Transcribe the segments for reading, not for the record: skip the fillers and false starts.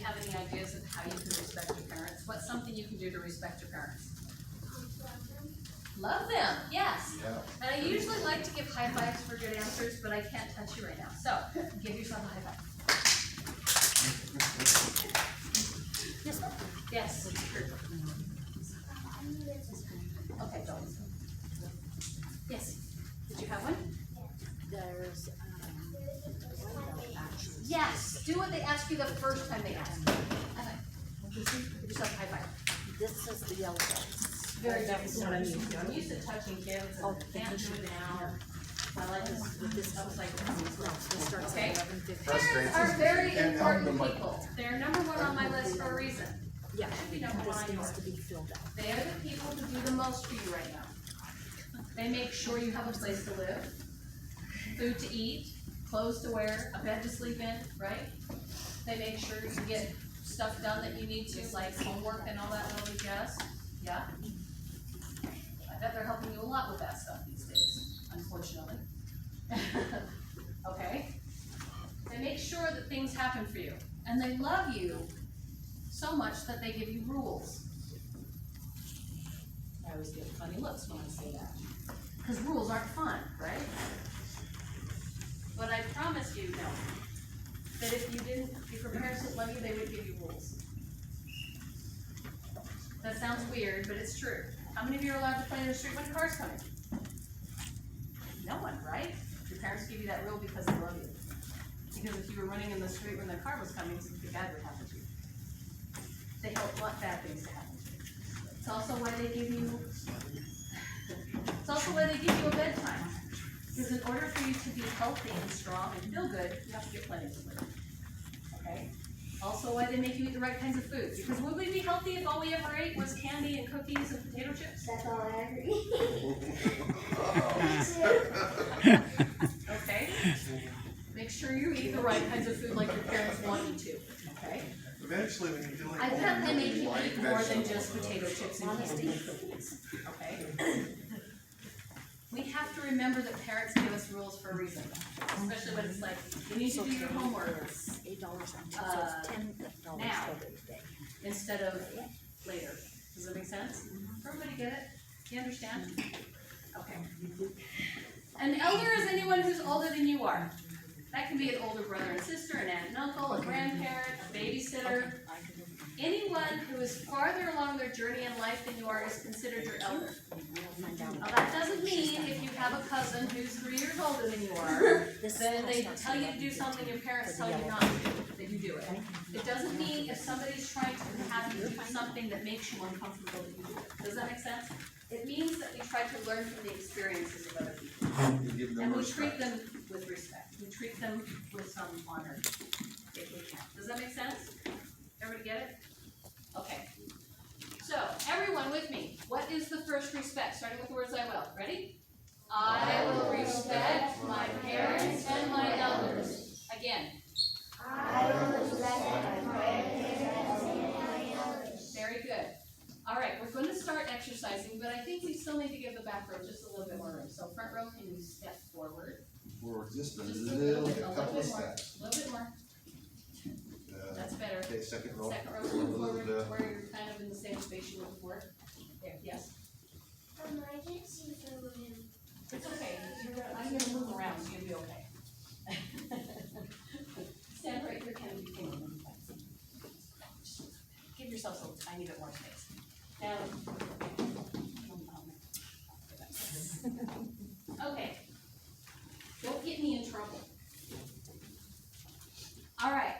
have any ideas of how you can respect your parents? What's something you can do to respect your parents? Love them, yes. Yeah. And I usually like to give high fives for good answers, but I can't touch you right now. So, give yourself a high five. Yes. Okay, don't. Yes. Did you have one? There's, Yes. Do what they ask you the first time they ask. High five. Give yourself a high five. this is the yellow ones. Very difficult. I'm used to touching kids and can't do it now. My life is with this upside down. Okay? Parents are very important people. They're number one on my list for a reason. Yeah, Should be number one this on needs yours. to be filled out. They are the people who do the most for you right now. They make sure you have a place to live, food to eat, clothes to wear, a bed to sleep in, right? They make sure you get stuff done that you need to, like homework and all that little jazz. Yeah? I bet they're helping you a lot with that stuff these days, unfortunately. Okay? They make sure that things happen for you. And they love you so much that they give you rules. I always get funny looks when I say that. Because rules aren't fun, right? But I promise you, no. That if your parents didn't love you, they would give you rules. That sounds weird, but it's true. How many of you are allowed to play in the street when a car's coming? No one, right? Your parents give you that rule because they love you. Because if you were running in the street when the car was coming, something bad would happen to you. They don't want bad things to happen to you. It's also why they give you a bedtime. Because in order for you to be healthy and strong and feel good, you have to get plenty of sleep. Okay? Also why they make you eat the right kinds of foods. Because would we be healthy if all we ever ate was candy and cookies and potato chips? That's all I ever eat. Okay? Make sure you eat the right kinds of food like your parents want you to. Okay? Eventually, when you do like. I bet they make you eat more than just potato chips and candy and cookies. Okay? We have to remember that parents give us rules for a reason. Especially when it's like, you need to do your homework It's $8 on so it's $10 now. for the day. instead of later. Does that make sense? Everybody get it? You understand? Okay. An elder is anyone who's older than you are. That can be an older brother and sister, an aunt and uncle, a grandparent, a babysitter. Anyone who is farther along their journey in life than you are is considered your elder. Now that doesn't mean if you have a cousin who's 3 years older than you are, then they tell you to do something your parents tell you not to do, that you do it. It doesn't mean if somebody's trying to have you do something that makes you uncomfortable that you do it. Does that make sense? It means that we try to learn from the experiences of other people. And we treat them with respect. We treat them with some honor, if we can. Does that make sense? Everybody get it? Okay. So, everyone with me. What is the first respect? Starting with the words I will. Ready? I will respect my parents and my elders. Again. I will respect my parents and my elders. Very good. All right, we're going to start exercising, but I think we still need to give the back row just a little bit more room. So front row, can you step forward? Or just a Just little, bit, a couple of more. steps. A little bit more. That's better. Okay, second row. Second row, A move little forward, bit. where you're kind of in the same space you were before. There, yes. I can't see from him. It's okay. I'm going to move around, so you'll be okay. Stand right here, Kennedy. Give yourself a tiny bit more space. Now. Okay. Don't get me in trouble. All right.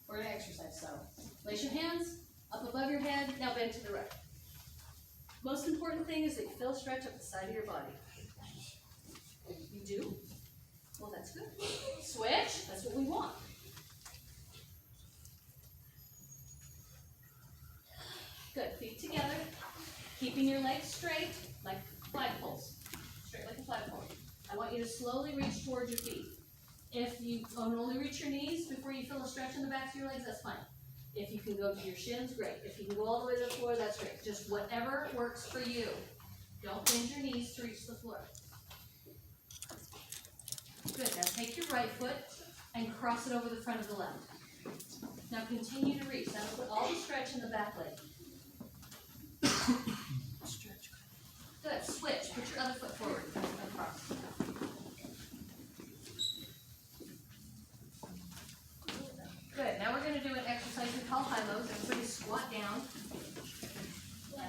We're going to exercise. So, place your hands up above your head. Now bend to the right. Most important thing is that you feel stretch up the side of your body. You do? Well, that's good. Switch. That's what we want. Good. Feet together. Keeping your legs straight like flagpoles. Straight like a flagpole. I want you to slowly reach towards your feet. If you can only reach your knees before you feel a stretch in the backs of your legs, that's fine. If you can go to your shins, great. If you can go all the way to the floor, that's great. Just whatever works for you. Don't bend your knees to reach the floor. Good. Now take your right foot and cross it over the front of the left. Now continue to reach. Now put all the stretch in the back leg. Good. Switch. Put your other foot forward. Across. Good. Now we're going to do an exercise we call high lows. Everybody squat down.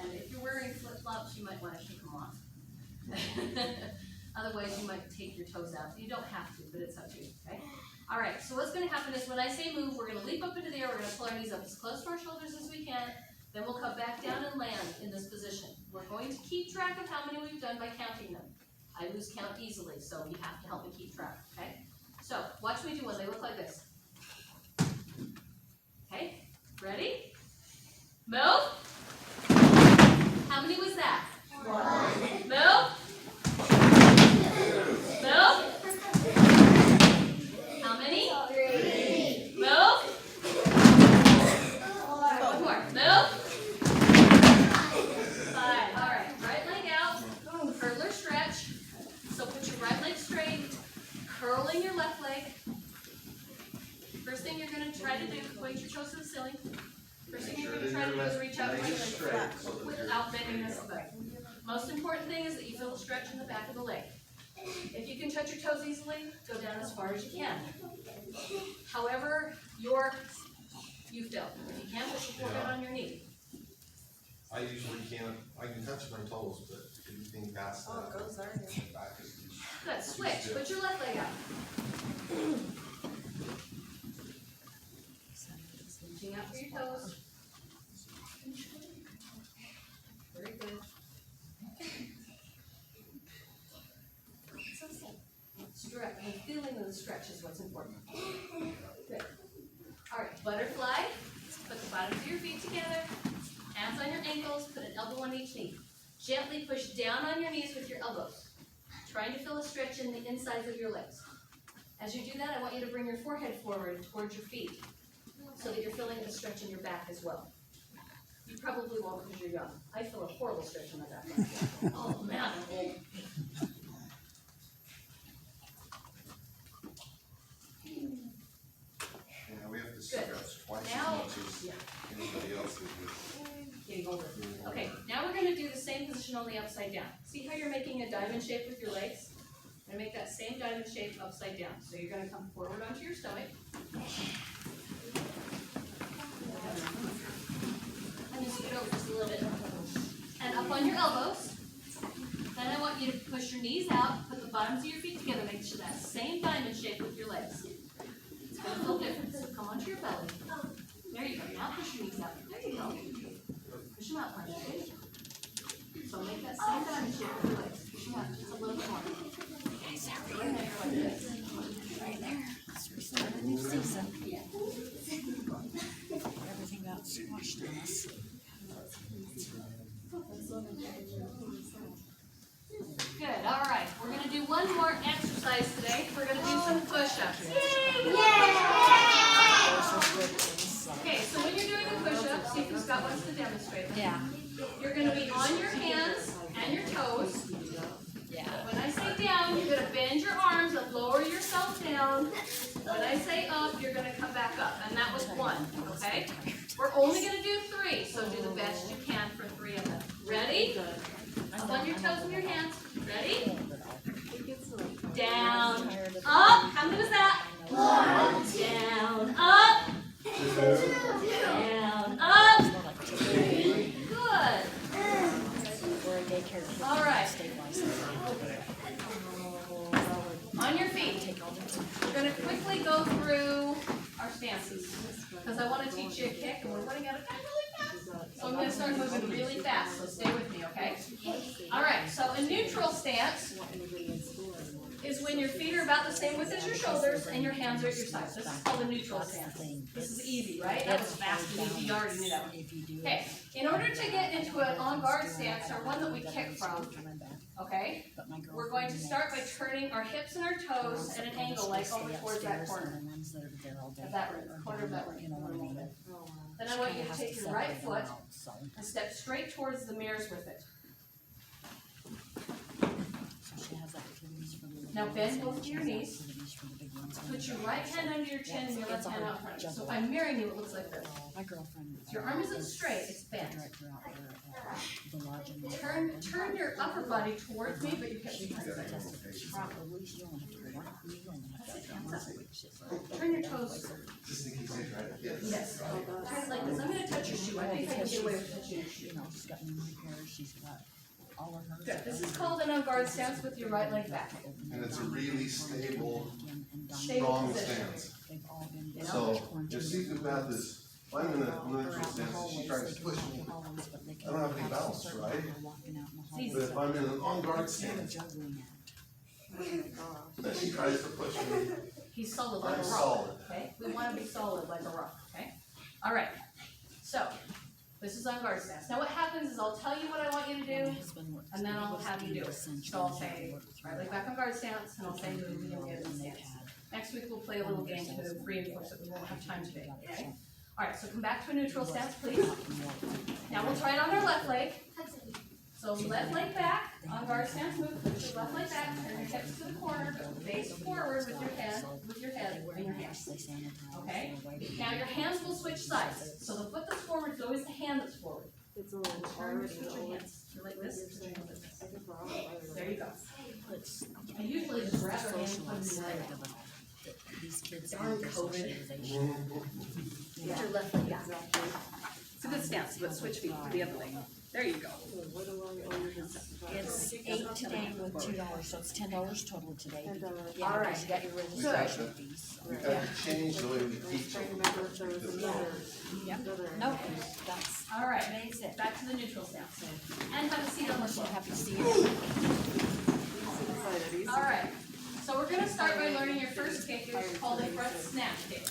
And if you're wearing flip-flops, you might want to take them off. Otherwise, you might take your toes out. You don't have to, but it's up to you, okay? All right, so what's going to happen is when I say move, we're going to leap up into the air. We're going to pull our knees up as close to our shoulders as we can. Then we'll come back down and land in this position. We're going to keep track of how many we've done by counting them. I lose count easily, so you have to help me keep track, okay? So watch me do one. They look like this. Okay, ready? Move. How many was that? 1. Move. Move. How many? 3. Move. 4. One more. Move. 5. All right. Right leg out. Curler stretch. So put your right leg straight. Curling your left leg. First thing you're going to try to do, point your toes to the ceiling. First thing you're going to try to do is reach out without bending this leg. Most important thing is that you feel the stretch in the back of the leg. If you can touch your toes easily, go down as far as you can. However you feel. If you can't, put your forehead on your knee. I usually can't, I can touch my toes, but anything past that. Oh, it goes there. Back is Good. Switch. Put your left leg out. Reaching out for your toes. Very good. Stretch. The feeling of the stretch is what's important. Good. All right. Butterfly. Put the bottoms of your feet together. Hands on your ankles. Put an elbow on each knee. Gently push down on your knees with your elbows. Trying to feel a stretch in the insides of your legs. As you do that, I want you to bring your forehead forward towards your feet so that you're feeling the stretch in your back as well. You probably won't because you're young. I feel a horrible stretch in my back. Oh man, I'm old. Yeah, we have to stretch twice as Now- much as anybody else is Getting older. Okay, now we're going to do the same position only upside down. See how you're making a diamond shape with your legs? You're going to make that same diamond shape upside down. So you're going to come forward onto your stomach. And just scoot over just a little bit. And up on your elbows. Then I want you to push your knees out, put the bottoms of your feet together, make sure that same diamond shape with your legs. It's going to feel different. So come onto your belly. There you go. Now push your knees out. There you go. Push them out, honey. So make that same diamond shape with your legs. Push them out just a little bit more. Right there, like this. Right there. As we start a new season. Yeah. Everything got squashed in us. Good, all right. We're going to do one more exercise today. We're going to do some push-ups. Okay, so when you're doing a push-up, see if Scott wants to demonstrate. Yeah. You're going to be on your hands and your toes. Yeah. When I say down, you're going to bend your arms and lower yourself down. When I say up, you're going to come back up. And that was 1, okay? We're only going to do 3, so do the best you can for 3 of them. Ready? Up on your toes and your hands. Ready? Down, up. How many was that? 1. Down, up. 2. Down, up. 3. Good. We're a daycare. All right. Stabilize. On your feet. We're going to quickly go through our stances because I want to teach you a kick and we're running out of time really fast. So I'm going to start moving really fast, so stay with me, okay? All right, so a neutral stance is when your feet are about the same width as your shoulders and your hands are at your sides. This is called a neutral stance. This is easy, right? That was fast and easy. You already knew that one. Okay, in order to get into an on-guard stance, or one that we kick from, okay, we're going to start by turning our hips and our toes at an angle, like over towards that corner. Of that room, corner of that room. Then I want you to take your right foot and step straight towards the mirrors with it. Now bend both of your knees. Put your right hand under your chin and your left hand out front. So if I'm mirroring you, it looks like this. My girlfriend. So your arm isn't straight, it's bent. Director out there at the lodging. Turn your upper body towards me, but you kept your hands like Probably she only have to go one, you only have to go one. Turn your toes. Just in case I try to get. Yes. Turn it like this. I'm gonna touch your shoe. I think I can get away with touching your shoe. You know, she's got new hair, she's got all of her. Good. This is called an on guard stance with your right leg back. And it's a really stable, Stable strong position. stance. They've all been. So if Seafood Bath is, if I'm in a neutral stance and she tries to push me, I don't have any balance, right? But if I'm in an on guard stance, then she tries to push me, He's solid like a I'm rock. solid. Okay? We want to be solid like a rock. Okay? All right. So this is on guard stance. Now what happens is I'll tell you what I want you to do, and then I'll have you do it. So I'll say right leg back on guard stance, and I'll say move and get in stance. Next week we'll play a little game to reinforce it. We won't have time today. Okay? All right. So come back to a neutral stance, please. Now we'll try it on our left leg. So left leg back, on guard stance, move, push your left leg back, turn your hips to the corner, face forward with your head and your hands. Okay? Now your hands will switch sides. So the foot that's forward is always the hand that's forward. It's a little Turn, hard. switch your hands. You're like this, switch your hands like this. I could probably. There you go. I usually just grab your hand and put it in your leg. These kids. Darn COVID. Put your left leg back. It's a good stance, but switch feet to the other leg. There you go. What do I owe you this? It's $8 today with $2, so it's $10 total today. $10. Yeah, All right. because you got your registration fees. we've got to change the way we teach. Trying to remember if there was another. Yep. another- Nope, that's All right. amazing. Back to the neutral stance. And have a seat on the I'm so floor. happy to see you. Easy. All right, so we're gonna start by learning your first kick. It's called a front snap kick.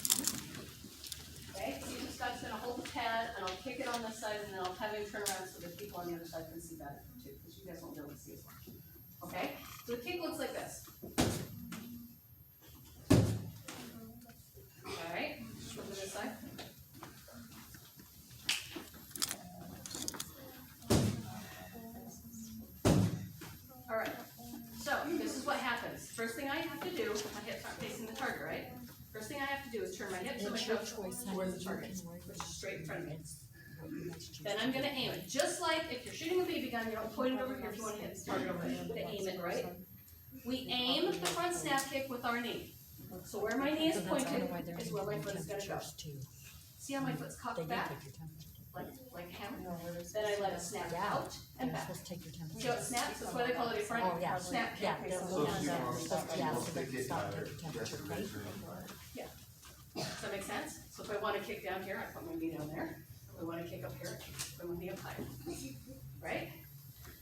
Okay, so you just gonna hold the pad, and I'll kick it on this side, and then I'll have him turn around so that people on the other side can see better too, because you guys won't be able to see as much. Okay, so the kick looks like this. All right, flip to this side. All right, so this is what happens. First thing I have to do, my hips aren't facing the target, right? First thing I have to do is turn my hips and my It's your toes choice, towards the target, which is straight in front of me. Then I'm gonna aim it, just like if you're shooting a BB gun, you don't point it over here if you wanna hit the target over there, to aim it, right? We aim the front snap kick with our knee. So where my knee is pointed is where my foot is gonna go. See how my foot's They cocked do back, take your temperature. like a hammer? Then I let it snap out and They're back. supposed to take your temperature. See how it snaps? That's why they call it a Oh, front yeah, snap kick. yeah, they're So looking if you at want that, to yeah, stop, so they they get stop tired, taking temperature, just right? raise your hand. Does that make sense? So if I wanna kick down here, I put my knee down there. If I wanna kick up here, I put my knee up higher. Right?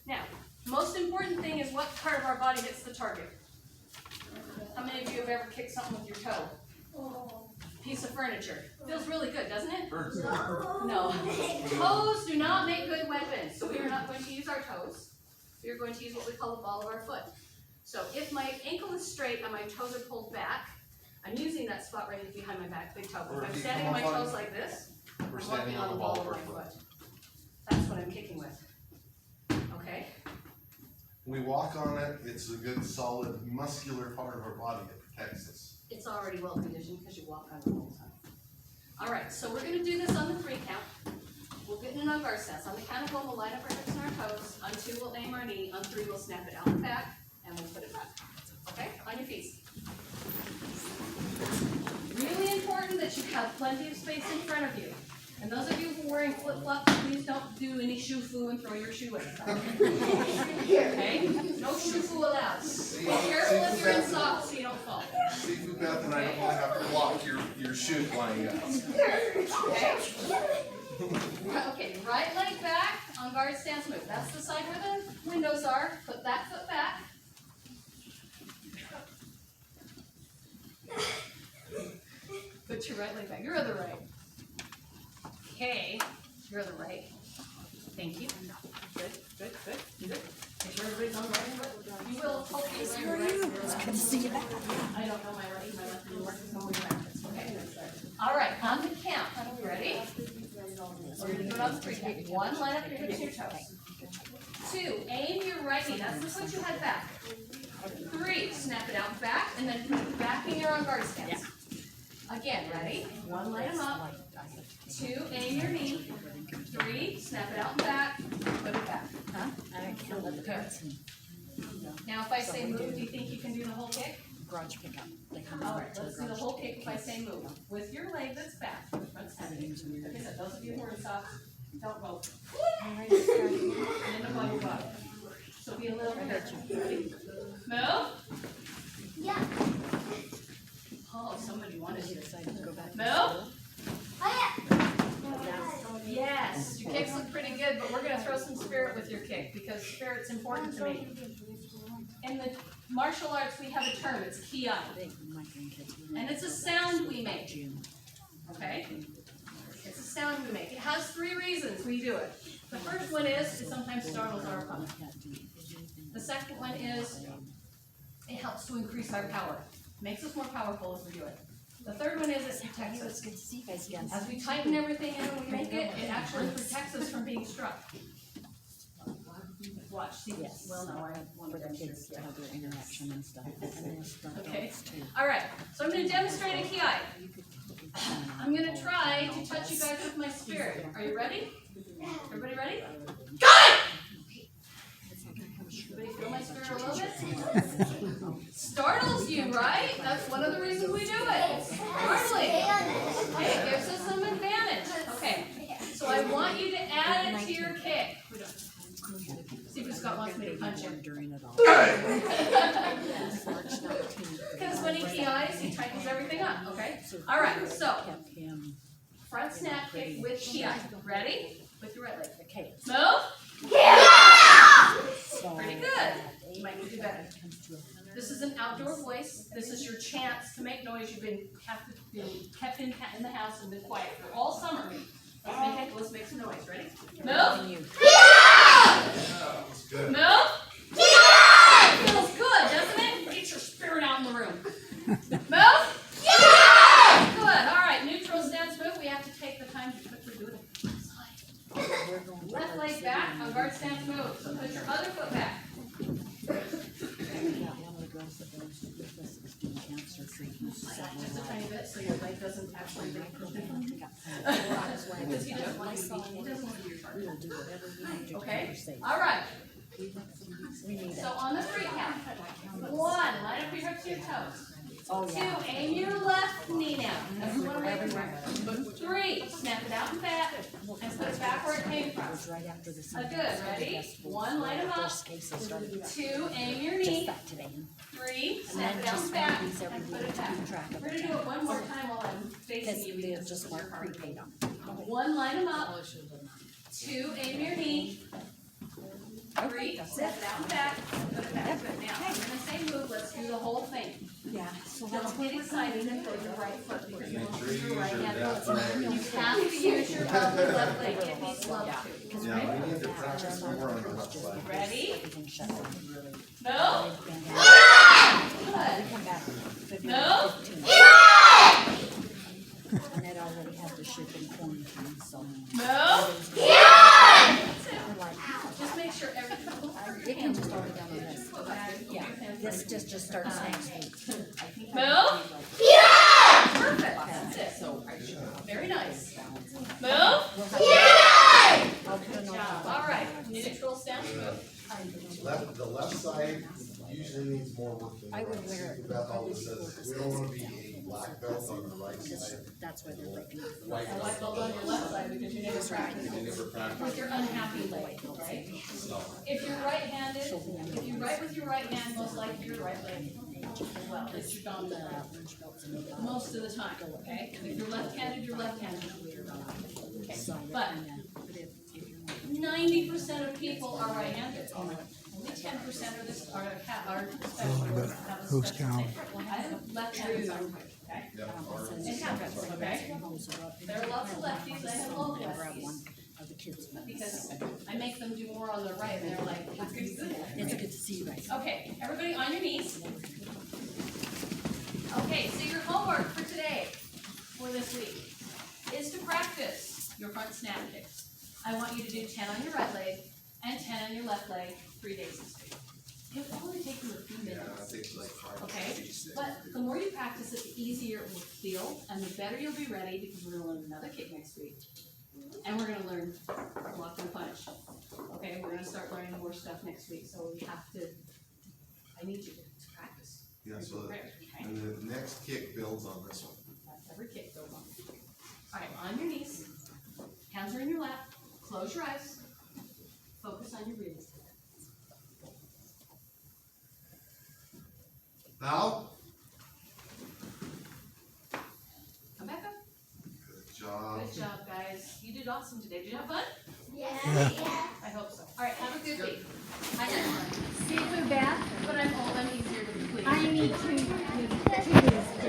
Now, most important thing is what part of our body hits the target. How many of you have ever kicked something with your toe? Piece of furniture. Feels really good, doesn't it? Hurts. No. Toes do not make good weapons, so we are not going to use our toes. We are going to use what we call the ball of our foot. So if my ankle is straight and my toes are pulled back, I'm using that spot right behind my back, big toe. Or If if I'm you standing on my come up on- toes like this, We're I'm standing walking on the ball of our my foot. foot. That's what I'm kicking with. Okay? We walk on it, it's a good, solid, muscular part of our body that protects us. It's already well conditioned because you walk on it all the time. All right, so we're gonna do this on the 3 count. We'll get in an guard stance. On the count of 1, we'll line up our hips and our toes. On 2, we'll aim our knee. On 3, we'll snap it out and back, and we'll put it back. Okay, on your feet. Really important that you have plenty of space in front of you. And those of you who are wearing flip-flops, please don't do any shoo-foo and throw your shoe at them. Okay? No shoo-foo allowed. Be careful if you're in socks so you don't fall. Seafood Bath and I don't wanna have to block your shoe flying out. Okay? Okay, right leg back, on guard stance move. That's the side where the windows are. Put that foot back. Put your right leg back. Your other right. Okay, your other right. Thank you. Good, good, good, good. Make sure everybody's on the right foot. You will hopefully learn your right. It's good to see you back. I don't know my right, my left anymore because I'm moving backwards, okay? All right, on the count, ready? We're gonna do it on the 3 count. 1, line up your hips and your toes. 2, aim your right knee, that's the foot you had back. 3, snap it out back, and then put it back in your on guard stance. Again, ready? 1, line them up. 2, aim your knee. 3, snap it out and back, put it back. Huh? I can't let the parents in. Now, if I say move, do you think you can do the whole kick? Garage pickup. They come All over right, to the let's do the garage. whole kick if I say move. With your leg that's back, front step. Like I said, those of you who are in socks, don't go. And then the body bottom. So be a little bit. Move. Yeah. Oh, somebody wanted She you. decided to go back to Move. Oh, Yes, your kicks look pretty good, but we're gonna throw some spirit with your kick because spirit's important to me. In the martial arts, we have a term, it's kiai, Big, my grandkids were and it's a sound we make, June. okay? It's a sound we make. It has 3 reasons we do it. The first one is it sometimes startles our opponent. The second one is it helps to increase our power. Makes us more powerful as we do it. The third one is it protects It's us. good to see you guys again. As we tighten everything in and we make it, it actually protects us from being struck. Watch, see, Yes. well, no, I want For to the kids demonstrate. to have their interaction and stuff. And then for Okay. adults too. All right, so I'm gonna demonstrate a kiai. You could look at the I'm gonna try to touch you guys with my spirit. Are you ready? Everybody ready? Everybody feel my spirit a little bit? Startles you, right? That's one of the reasons we do it. It's startling. Hey, it gives us some advantage. Okay, so I want you to add it to your kick. See if Scott wants me to punch him. during it all. Because when he kiais, he tightens everything up, okay? All right, so Kept him, front snap kick with kiai. Ready? With your right leg. okay, Move. so. Pretty good. You might need to do better. This is an outdoor voice. This is your chance to make noise. You've been kept in the house and been quiet for all summer. Let's make some noise. Ready? Move. It's good. Move. Feels good, doesn't it? Get your spirit out in the room. Move. Good. All right. Neutral stance move. We have to take the time to quickly do it. Left leg back on guard stance move. So put your other foot back. One of the girls that goes with us is doing cancer treatment. Just a tiny bit so your leg doesn't actually break. Because he doesn't want you to be your target. We'll do whatever we need to do Okay? to save. All right. We need it. So on the 3 count. 1, line up your hips to your toes. Oh, 2, yeah. aim your left knee down. Everyone away from right. 3, snap it out and back and put it back where it came It from. was right after the Good, ready? 1, line them up. First cases started. 2, aim your Just knee. that today. 3, And snap then it out just and back these every and put week it to back. keep track of We're it. gonna do it one more time while I'm facing Because you. they because just this is weren't your heart. prepaid on. 1, line them up. 2, aim your knee. 3, snap it out and back and put it back. Good. Now, I'm gonna say move. Let's do the whole thing. Yeah, so Don't get excited and throw your right foot because you won't use your right hand. Yeah, You have to use your other left leg. It needs love too. we need to practice more on the left side. Ready? everything shut down. No? Good. Good. Come back February No? 15th. And it already had the ship in quarantine, so. No? We're like, Just make sure everything. it can just all be done on this. Yeah, this just starts saying. Move? Perfect. That's it. Very nice. Move? I'll put a Good note job. on All right. Neutral stance move. The left side usually needs more work than I the would right. wear it. Beth always says, we don't wanna be a black belt on the right side. That's why they're breaking up. White I belt. like both on your left side because you never practice You never practice. with your unhappy leg, right? If you're right-handed, if you write with your right hand, most likely your right leg as well. It's your dominant leg. Most of the time, okay? If you're left-handed, you're left-handed. Okay, but 90% of people are right-handed. Only 10% are this, are special. Who's counting? I have left-handed, okay? It happens, okay? There are lots of lefties, I have all lefties. Of the kids. Because I make them do more on the right, and they're like, it's good to see you. It's good to see you guys. Okay, everybody on your knees. Okay, so your homework for today, for this week, is to practice your front snap kicks. I want you to do 10 on your right leg and 10 on your left leg 3 days this week. It'll only take you a few Yeah, I minutes. think it's like 5 Okay, 86. but the more you practice it, the easier it will feel, and the better you'll be ready, because we're gonna learn another kick next week. And we're gonna learn block and punch. Okay, we're gonna start learning more stuff next week, so we have to, I need you to practice. Yeah, so, Prepared, okay? and the next kick builds on this one. That's every kick goes on. Alright, on your knees, hands are in your lap, close your eyes, focus on your breathing. Now, Come back up. good job. Good job, guys. You did awesome today. Did you have fun? Yeah. I hope so. Alright, have a good week. I had fun. See you, Beth. But I'm easier to please. I need to